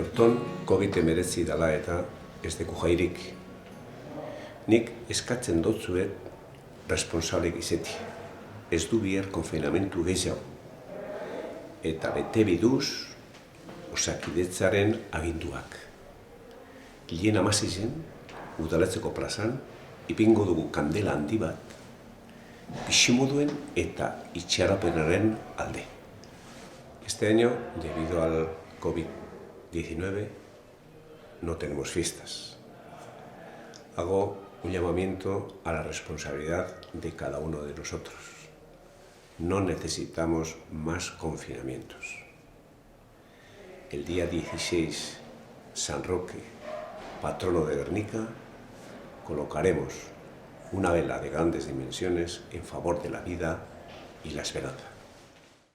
Eurton COVID-19 dela eta ez deku jairik. Nik eskatzen dotzuet responsablek izeti. Ez du bihar konfinamentu gehiago. Eta bete biduz Osakidetzaren aginduak. Hilien 16-en, Udalatzeko plazan, ipingo dugu kandela handi bat, bizimoduen eta itxaropenaren alde. Este año, debido al COVID-19, no tenemos fiestas. Hago un llamamiento a la responsabilidad de cada uno de nosotros. No necesitamos más confinamientos. El día 16, San Roque, patrono de Guernica, colocaremos una vela de grandes dimensiones en favor de la vida y la esperanza.